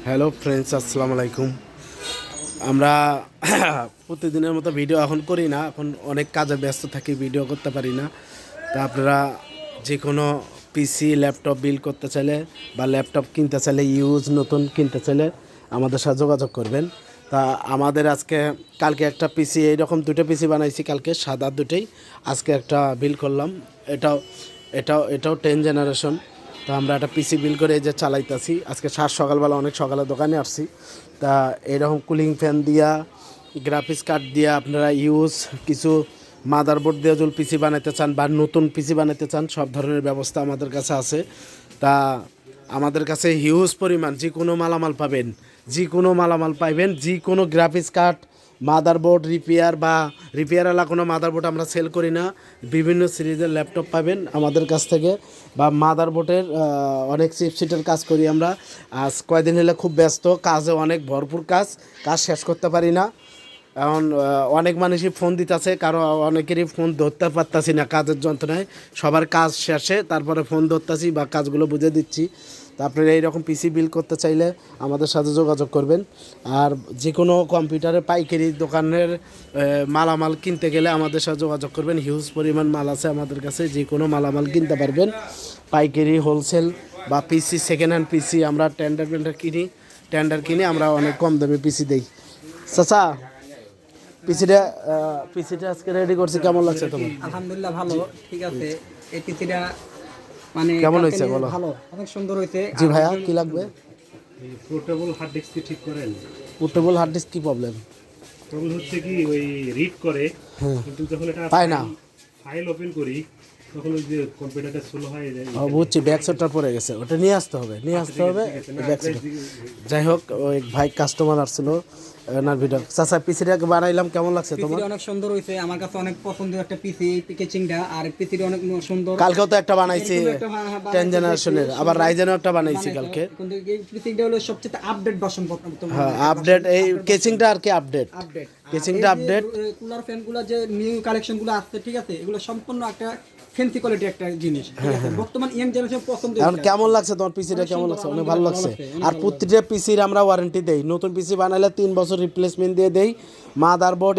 Hello friends, আসসালামু আলাইকুম। আমরা প্রতিদিনের মতো ভিডিও এখন করি না, এখন অনেক কাজে ব্যস্ত থাকি, ভিডিও করতে পারি না। তা আপনারা যে কোনো পিসি ল্যাপটপ বিল করতে চাইলে বা ল্যাপটপ কিনতে চাইলে নতুন কিনতে চাইলে আমাদের সাথে যোগাযোগ করবেন। তা আমাদের কালকে একটা পিসি, এইরকম দুটো পিসি বানাইছি কালকে, সাদা দুটোই। আজকে একটা বিল করলাম, এটাও এটাও 10 জেনারেশন। তো আমরা একটা পিসি বিল করে এই যে চালাইতেছি। আজকে সকালবেলা অনেক সকালে দোকানে আসছি। তা এরকম কুলিং ফ্যান দিয়া, গ্রাফিক্স কার্ড দিয়া আপনারা কিছু মাদারবোর্ড দিয়ে যদি পিসি বানাইতে চান বা নতুন পিসি বানাইতে চান, সব ধরনের ব্যবস্থা আমাদের কাছে আছে। তা আমাদের কাছে হিউজ পরিমাণ যে কোনো মালামাল পাবেন, যে কোনো গ্রাফিক্স কার্ড, মাদারবোর্ড রিপেয়ারওয়ালা কোনো মাদারবোর্ড আমরা সেল করি না। বিভিন্ন সিরিজের ল্যাপটপ পাবেন আমাদের কাছ থেকে, বা মাদারবোর্ডের অনেক চিপসেটের কাজ করি আমরা। আজ কয়দিন হলে খুব ব্যস্ত, কাজে অনেক ভরপুর কাজ শেষ করতে পারি না। এখন অনেক মানুষই ফোন দিতেছে, কারো অনেকেরই ফোন ধরতে পারতাছি না কাজের যন্ত্রণায়। সবার কাজ শেষে তারপরে ফোন ধরতাছি বা কাজগুলো বুঝে দিচ্ছি। তা আপনারা এইরকম পিসি বিল করতে চাইলে আমাদের সাথে যোগাযোগ করবেন। আর যে কোনো কম্পিউটারের পাইকারি দোকানের মালামাল কিনতে গেলে আমাদের সাথে যোগাযোগ করবেন। হিউজ পরিমাণ মাল আছে আমাদের কাছে, যে কোনো মালামাল কিনতে পারবেন। পাইকারি, হোলসেল বা পিসি, সেকেন্ড হ্যান্ড পিসি আমরা টেন্ডার কিনে আমরা অনেক কম দামে পিসি দেই। চাচা, পিসিটা আজকে রেডি করছি, কেমন লাগছে তোমার? আলহামদুলিল্লাহ ভালো, ঠিক আছে। এই পিসিটা মানে কেমন হয়েছে বলো? ভালো, অনেক সুন্দর হয়েছে। জি ভাইয়া, কি লাগবে? পোর্টেবল হার্ড ডিস্ক ঠিক করেন? পোর্টেবল হার্ড ডিস্ক কি প্রবলেম? প্রবলেম হচ্ছে কি, ওই রিড করে কিন্তু যখন এটা পায় না, ফাইল ওপেন করি তখন ওই যে কম্পিউটারটা স্লো হয় যায়। বুঝছি, ব্যাক সাইডটা পড়ে গেছে, ওটা নিয়ে আসতে হবে ব্যাক সাইড। যাই হোক, ওই ভাই কাস্টমার আসছিল, ওনার ভিডিও। চাচা, পিসিটা বানাইলাম, কেমন লাগছে তোমার? পিসিটা অনেক সুন্দর হয়েছে, আমার কাছে অনেক পছন্দের একটা পিসি। প্যাকেজিংটা আর পিসিটা অনেক সুন্দর। কালকেও তো একটা বানাইছি 10 জেনারেশনের, আবার রাইজেনও একটা বানাইছি কালকে। কিন্তু এই পিসিটা হলো সবচেয়ে আপডেট ভার্সন। হ্যাঁ, আপডেট। এই কেচিংটা আর কি আপডেট, কেচিংটা আপডেট। কুলার ফ্যানগুলো যে নিউ কালেকশনগুলো আসছে, ঠিক আছে, এগুলো সম্পূর্ণ একটা ফ্যান্সি কোয়ালিটি একটা জিনিস, ঠিক আছে। বর্তমান ইয়াং জেনারেশন পছন্দ। এখন কেমন লাগছে তোমার পিসিটা? কেমন লাগছে? অনেক ভালো লাগছে। আর প্রতিটা পিসির আমরা ওয়ারেন্টি দেই। নতুন পিসি বানাইলে 3 বছর রিপ্লেসমেন্ট দিয়ে দেই। মাদারবোর্ড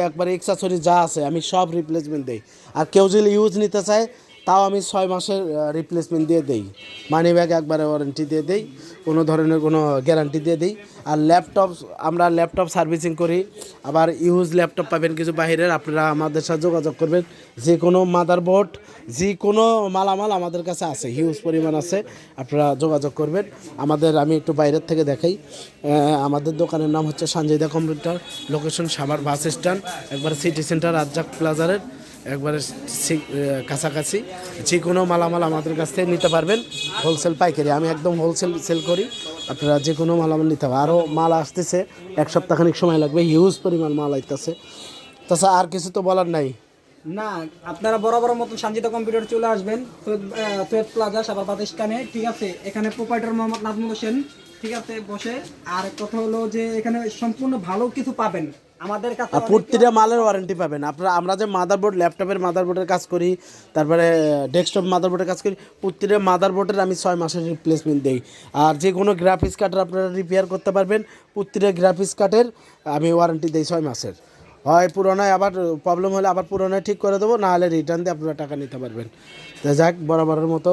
একবার এক্সেসরি যা আছে আমি সব রিপ্লেসমেন্ট দেই। আর কেউ যদি নিতে চায় তাও আমি 6 মাসের রিপ্লেসমেন্ট দিয়ে দেই। মানি ব্যাগ একবারে ওয়ারেন্টি দিয়ে দেই, কোনো ধরনের কোনো গ্যারান্টি দিয়ে দিই। আর আমরা ল্যাপটপ সার্ভিসিং করি। আবার ল্যাপটপ পাবেন কিছু বাইরের, আপনারা আমাদের সাথে যোগাযোগ করবেন। যে কোনো মাদারবোর্ড, যে কোনো মালামাল আমাদের কাছে আছে, হিউজ পরিমাণ আছে, আপনারা যোগাযোগ করবেন। আমি একটু বাইরের থেকে দেখাই। আমাদের দোকানের নাম হচ্ছে সঞ্জয়দা computer, location Savar bus stand, একবার সিটি সেন্টার রাজ্জাক প্লাজারের একবারে কাছাকাছি। যে কোনো মালামাল আমাদের কাছ থেকে নিতে পারবেন, হোলসেল পাইকারি। আমি একদম হোলসেল সেল করি, আপনারা যে কোনো মালামাল নিতে পারবেন। আরও মাল আসতেছে, 1 সপ্তাহখানিক সময় লাগবে, হিউজ পরিমাণ মাল আসতেছে। তাছাড়া আর কিছু তো বলার নাই। না, আপনারা বরাবর মতন সঞ্জিতা কম্পিউটার চলে আসবেন, সৈয়দ প্লাজা সাভার বাস স্ট্যান্ডে, ঠিক আছে। এখানে প্রোপাইটার মোহাম্মদ নাজমুল হোসেন, ঠিক আছে, বসে। আর কথা হলো যে এখানে সম্পূর্ণ ভালো কিছু পাবেন আমাদের কাছে। আর প্রতিটা মালের ওয়ারেন্টি পাবেন আপনারা। আমরা যে ল্যাপটপের মাদারবোর্ডের কাজ করি, তারপরে ডেস্কটপ মাদারবোর্ডের কাজ করি, প্রতিটা মাদারবোর্ডের আমি 6 মাসের রিপ্লেসমেন্ট দিই। আর যে কোনো গ্রাফিক্স কার্ডের আপনারা রিপেয়ার করতে পারবেন, প্রতিটা গ্রাফিক্স কার্ডের আমি ওয়ারেন্টি দিই 6 মাসের। হয় পুরোনায়, আবার প্রবলেম হলে আবার পুরোনায় ঠিক করে দেবো, না হলে রিটার্ন দিয়ে আপনারা টাকা নিতে পারবেন। যাক, বরাবরের মতো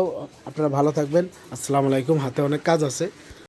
আপনারা ভালো থাকবেন। আসসালামু আলাইকুম। হাতে অনেক কাজ আছে।